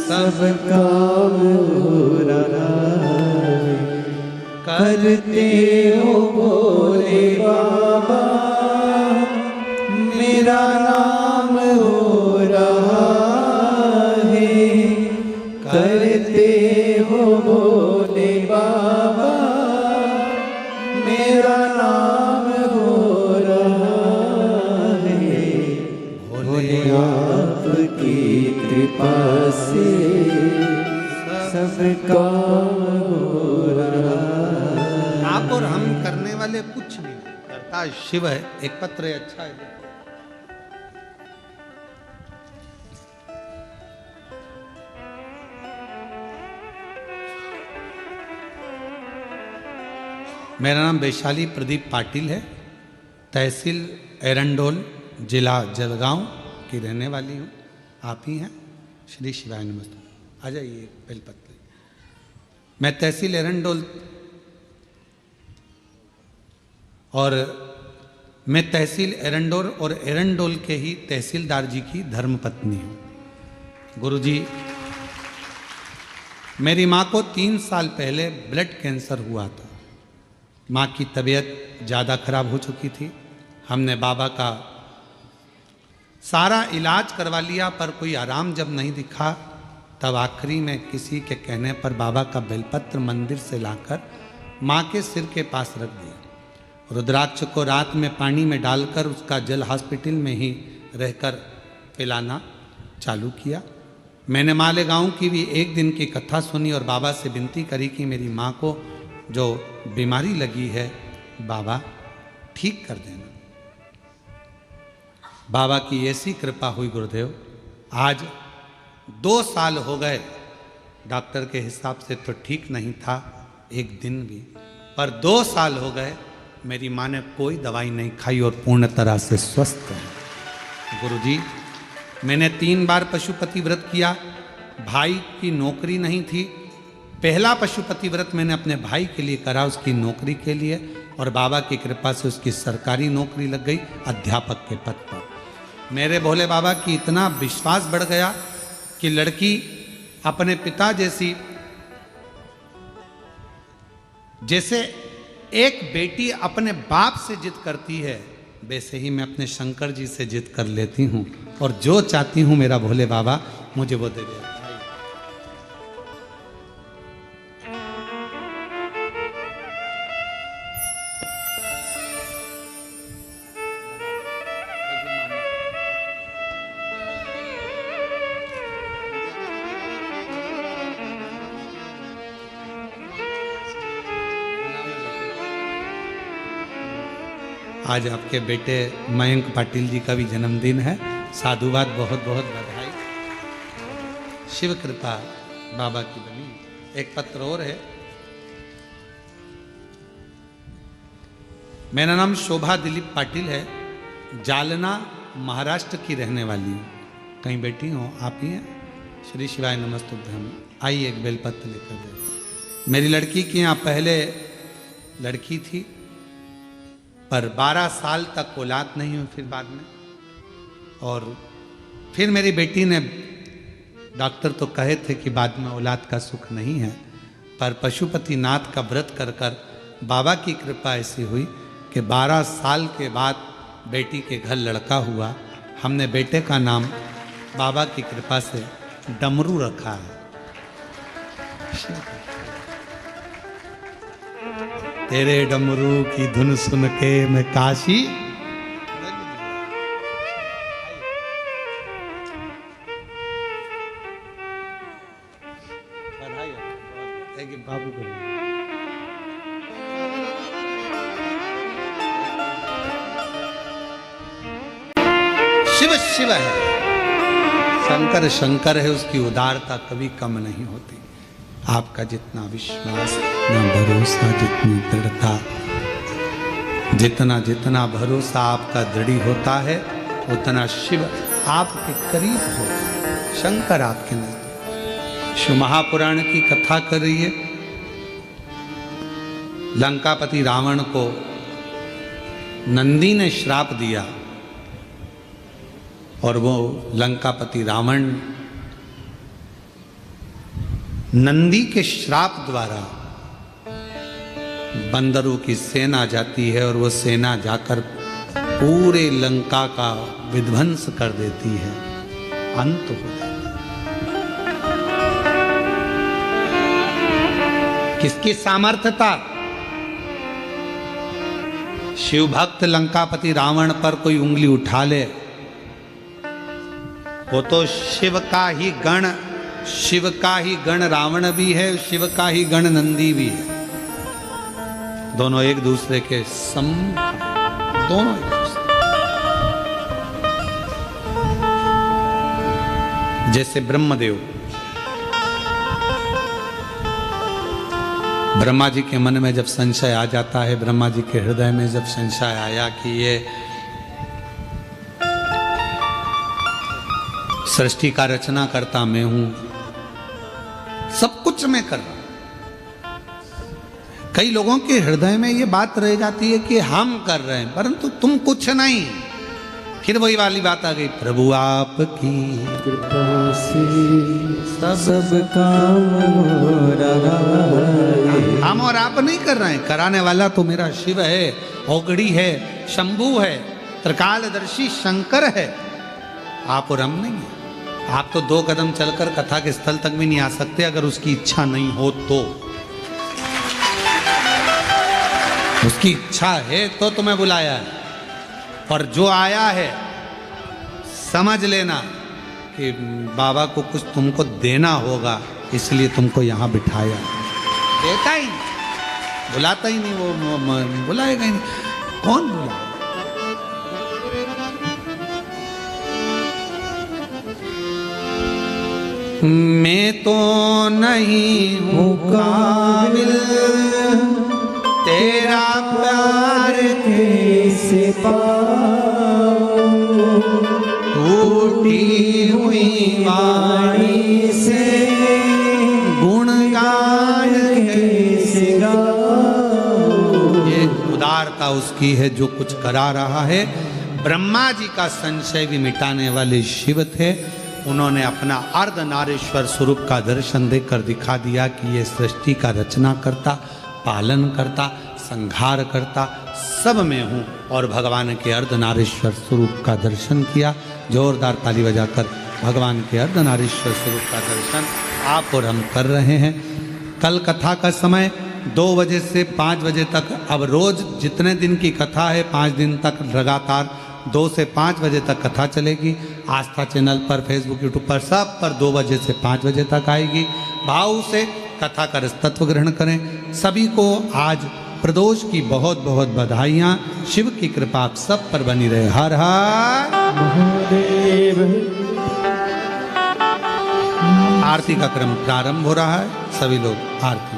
सब काम हो रहा है। करते हो भोले बाबा मेरा नाम हो रहा है। करते हो भोले बाबा मेरा नाम हो रहा है। भोले आपकी कृपा से सब काम हो रहा है। आप और हम करने वाले कुछ नहीं, करता शिव है। एक पत्र है, अच्छा है। मेरा नाम वैशाली प्रदीप पाटिल है, तहसील एरंडोल, जिला जलगांव की रहने वाली हूँ। आप ही हैं? श्री शिवाय नमस्ते। आ जाइए बेलपत्र। मैं तहसील एरंडोल और मैं तहसील एरंडोल और एरंडोल के ही तहसीलदार जी की धर्मपत्नी हूँ। गुरुजी, मेरी माँ को 3 साल पहले ब्लड कैंसर हुआ था। माँ की तबीयत ज़्यादा खराब हो चुकी थी। हमने बाबा का सारा इलाज करवा लिया, पर कोई आराम जब नहीं दिखा, तब आखिरी में किसी के कहने पर बाबा का बेलपत्र मंदिर से लाकर माँ के सिर के पास रख दिया। रुद्राक्ष को रात में पानी में डालकर उसका जल हॉस्पिटल में ही रहकर पिलाना चालू किया। मैंने मालेगांव की भी एक दिन की कथा सुनी और बाबा से विनती करी कि मेरी माँ को जो बीमारी लगी है बाबा ठीक कर देना। बाबा की ऐसी कृपा हुई गुरुदेव, आज 2 साल हो गए। डॉक्टर के हिसाब से तो ठीक नहीं था एक दिन भी, पर 2 साल हो गए मेरी माँ ने कोई दवाई नहीं खाई और पूर्ण तरह से स्वस्थ है। गुरुजी, मैंने 3 बार पशुपति व्रत किया। भाई की नौकरी नहीं थी। पहला पशुपति व्रत मैंने अपने भाई के लिए करा, उसकी नौकरी के लिए, और बाबा की कृपा से उसकी सरकारी नौकरी लग गई अध्यापक के पद पर। मेरे भोले बाबा की इतना विश्वास बढ़ गया कि लड़की अपने पिता जैसे एक बेटी अपने बाप से जिद करती है, वैसे ही मैं अपने शंकर जी से जिद कर लेती हूँ, और जो चाहती हूँ मेरा भोले बाबा मुझे वो दे देता। आज आपके बेटे मयंक पाटिल जी का भी जन्मदिन है। साधुवाद, बहुत बहुत बधाई। शिव कृपा बाबा की बनी। एक पत्र और है। मेरा नाम शोभा दिलीप पाटिल है। जालना महाराष्ट्र की रहने वाली हूँ। कहीं बैठी हो? आप ही हैं? श्री शिवाय नमस्तुभ्यम। आइए एक बेलपत्र लेकर दे। मेरी लड़की की यहाँ पहले लड़की थी, पर 12 साल तक औलाद नहीं हुई फिर बाद में। और फिर मेरी बेटी ने, डॉक्टर तो कहे थे कि बाद में औलाद का सुख नहीं है, पर पशुपति नाथ का व्रत कर कर बाबा की कृपा ऐसी हुई कि 12 साल के बाद बेटी के घर लड़का हुआ। हमने बेटे का नाम बाबा की कृपा से डमरू रखा है। तेरे डमरू की धुन सुन के मैं काशी। बाबू को शिव शिव है, शंकर शंकर है, उसकी उदारता कभी कम नहीं होती। आपका जितना विश्वास, जितना भरोसा, जितनी दृढ़ता, जितना जितना भरोसा आपका दृढ़ होता है, उतना शिव आपके करीब होता है, शंकर आपके नजदीक। शिव महापुराण की कथा कर रही है। लंकापति रावण को नंदी ने श्राप दिया और वो लंकापति रावण नंदी के श्राप द्वारा बंदरों की सेना जाती है और वो सेना जाकर पूरे लंका का विध्वंस कर देती है, अंत हो जाता है। किसकी सामर्थ्यता? शिव भक्त लंकापति रावण पर कोई उंगली उठा ले, वो तो शिव का ही गण, शिव का ही गण रावण भी है, शिव का ही गण नंदी भी है। दोनों एक दूसरे के दोनों एक दूसरे। जैसे ब्रह्मदेव, ब्रह्मा जी के मन में जब संशय आ जाता है, ब्रह्मा जी के हृदय में जब संशय आया कि ये सृष्टि का रचना करता मैं हूं, सब कुछ मैं कर रहा हूं। कई लोगों के हृदय में ये बात रह जाती है कि हम कर रहे हैं, परंतु तुम कुछ नहीं। फिर वही वाली बात आ गई, प्रभु आपकी कृपा से सब काम हो रहा है। हम और आप नहीं कर रहे हैं, कराने वाला तो मेरा शिव है, औगड़ी है, शंभू है, त्रिकालदर्शी शंकर है। आप और हम नहीं है। आप तो 2 कदम चलकर कथा के स्थल तक भी नहीं आ सकते अगर उसकी इच्छा नहीं हो तो। उसकी इच्छा है तो तुम्हें बुलाया है, और जो आया है समझ लेना कि बाबा को कुछ तुमको देना होगा, इसलिए तुमको यहाँ बिठाया। देता ही नहीं, बुलाता ही नहीं, वो बुलाएगा ही नहीं। कौन बुलाए? मैं तो नहीं हूँ काबिल तेरा प्यार कैसे पाऊं, टूटी हुई वाणी से गुणगान कैसे गाऊं। ये उदारता उसकी है जो कुछ करा रहा है। ब्रह्मा जी का संशय भी मिटाने वाले शिव थे। उन्होंने अपना अर्धनारीश्वर स्वरूप का दर्शन देकर दिखा दिया कि ये सृष्टि का रचना करता, पालन करता, संहार करता, सब में हूँ। और भगवान के अर्धनारीश्वर स्वरूप का दर्शन किया। जोरदार ताली बजाकर भगवान के अर्धनारीश्वर स्वरूप का दर्शन आप और हम कर रहे हैं। कल कथा का समय 2 बजे से 5 बजे तक, अब रोज जितने दिन की कथा है 5 दिन तक लगातार 2 से 5 बजे तक कथा चलेगी। आस्था चैनल पर, फेसबुक, यूट्यूब पर, सब पर 2 बजे से 5 बजे तक आएगी। भाव से कथा का रसतत्व ग्रहण करें। सभी को आज प्रदोष की बहुत बहुत बधाइयाँ। शिव की कृपा आप सब पर बनी रहे। हर हर महादेव। आरती का क्रम प्रारंभ हो रहा है। सभी लोग आरती।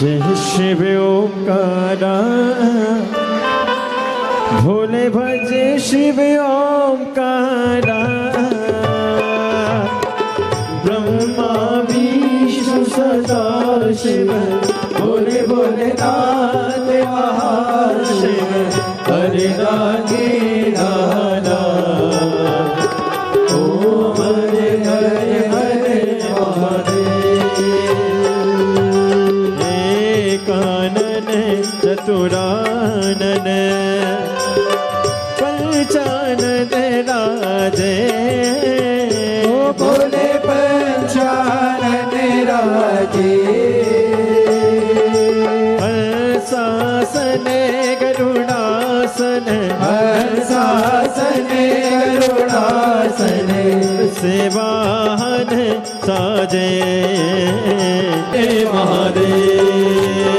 जय शिव ओंकारा, भोले भजे शिव ओंकारा। ब्रह्मा विष्णु सदा शिव, भोले भोले नाथ महाशिव। हरे राधे राधा, ओम हरे हरे हरे महादेव। एकानन चतुरानन, पंचानन राजे। ओ भोले पंचानन राजे। हंसासन गरुड़ासन, हंसासन गरुड़ासन। सेवाहन साजे महादेव।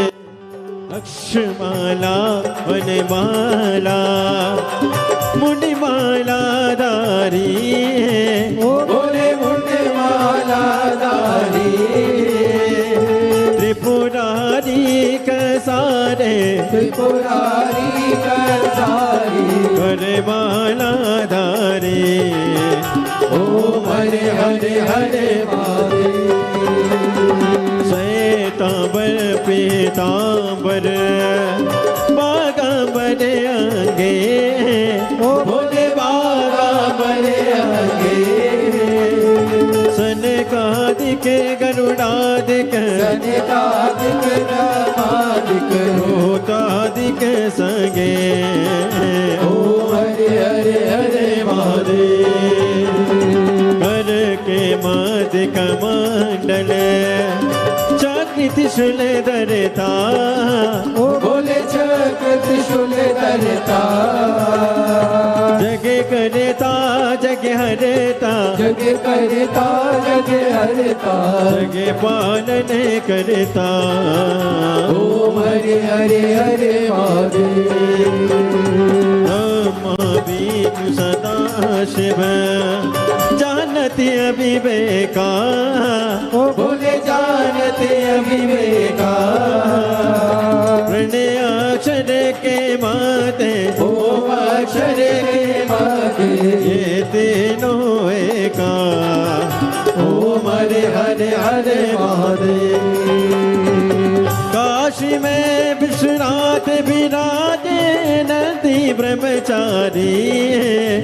अक्षमाला वनमाला, मुंडमाला धारी। ओ भोले मुंडमाला धारी। त्रिपुरारी कसारे, त्रिपुरारी कसारी। वनमाला धारी। ओम हरे हरे हरे महादेव। श्वेतांबर पीतांबर, बागांबर अंगे। ओ भोले बागांबर अंगे। सनकादिक गरुड़ादिक, सनकादिक ब्रह्मादिक। भूतादिक संगे। ओम हरे हरे हरे महादेव। कर के मादि कमंडल, चक्र त्रिशूल धरता। ओ भोले चक्र त्रिशूल धरता। जग करता जग हरता, जग करता जग हरता। जग पालन करता। ओम हरे हरे हरे महादेव। ब्रह्मा विष्णु सदा शिव, जानती अविवेका। ओ भोले जानते अविवेका। प्रणय अक्षर के माते, ओम अक्षर के माते। ये तीनों एका। ओम हरे हरे हरे महादेव। काशी में विश्वनाथ विराजे नंदी ब्रह्मचारी।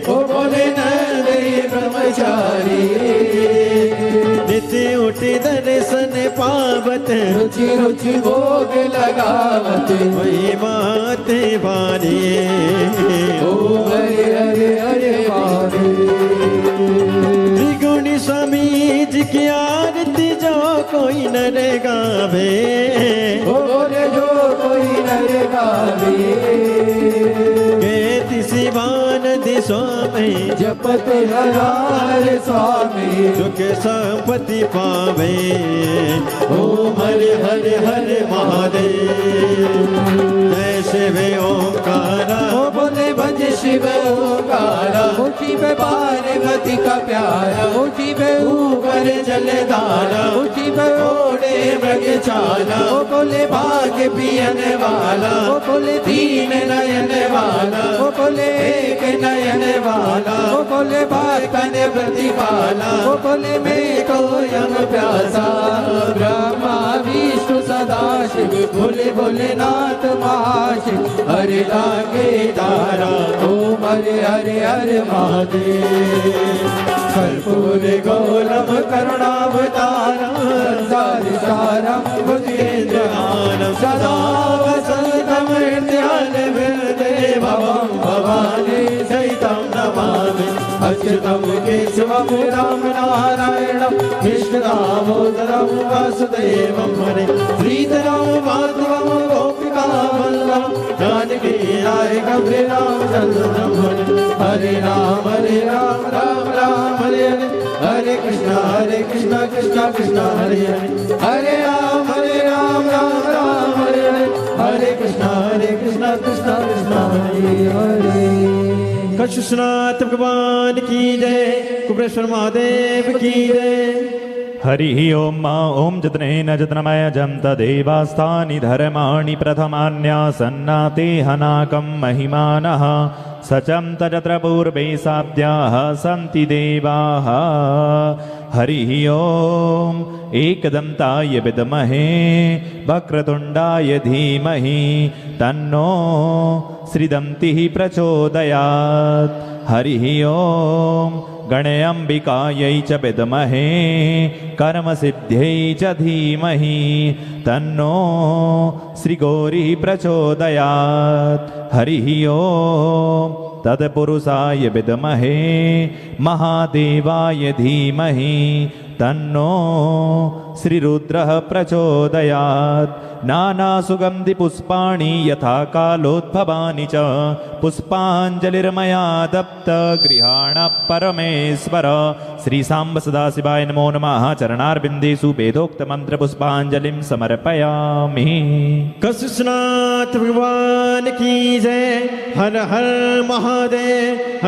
ओ बोले नंदी ब्रह्मचारी। नित्य उठी दर्शन पावत रुचि रुचि भोग लगावत वही मात बारी। ओ हरे हरे हरे त्रिगुणी स्वामी जी की आरती जो कोई नर गावे। ओ बोले जो कोई नर गावे। शिवान स्वामी जपत हर स्वामी सुख संपत्ति पावे। ओम हरे हरे हरे महादेव। जय शिव ओंकारा। ओ बोले भज शिव ओंकारा। ओ शिव पार्वती का प्यारा। ओ शिव ऊपर जलधारा। ओ शिव ओढ़े मृग छाला। ओ बोले भाग पियन वाला। ओ बोले दीन नयन वाला। ओ बोले एक नयन वाला। ओ बोले बातन प्रतिपाला। ओ बोले मैं को यम प्यासा। ब्रह्मा विष्णु सदा शिव बोले भोलेनाथ महाशिव। हरे लागे तारा। ओम हरे हरे हरे महादेव। कर्पूर गौरम करुणावतारम सारम भुजेन्द्रहारम सदा वसंतम हृदयाल भवम भवानी सहितं नमामि। अच्युतं केशवं राम नारायणं कृष्ण दामोदरं वासुदेवं हरे। श्रीधरं माधवं गोपिका वल्लभं जानकी नायकं श्रीरामचन्द्रं हरे। हरे राम राम राम हरे हरे। हरे कृष्ण कृष्ण कृष्ण हरे हरे। हरे राम राम राम हरे हरे। हरे कृष्ण कृष्ण कृष्ण हरे हरे। कच्छनाथ भगवान की जय। कुबेरेश्वर महादेव की जय। हरि ओम ओम जतनेन जतनमयजं तदेवास्तानि धर्माणि प्रथमान्यासन्नाते हनाकं महिमानः सचं तजत्र पूर्वे साध्याः सन्ति देवाः। हरि ओम एकदन्ताय विद्महे वक्रतुण्डाय धीमहि तन्नो श्रीदन्तिः प्रचोदयात्। हरि ओम गणेऽम्बिकायै च विद्महे कर्मसिद्ध्यै च धीमहि तन्नो श्रीगौरिः प्रचोदयात्। हरि ओम तत्पुरुषाय विद्महे महादेवाय धीमहि तन्नो श्रीरुद्रः प्रचोदयात्। नानासुगन्धिपुष्पाणि यथा कालोद्भवानि च पुष्पाञ्जलिर्मया दत्त गृहाण परमेश्वर। श्रीसाम्ब सदाशिवाय नमो नमः। चरणारविन्देषु वेदोक्तमन्त्रपुष्पाञ्जलिं समर्पयामि। कच्छनाथ भगवान की जय। हर हर महादेव। हर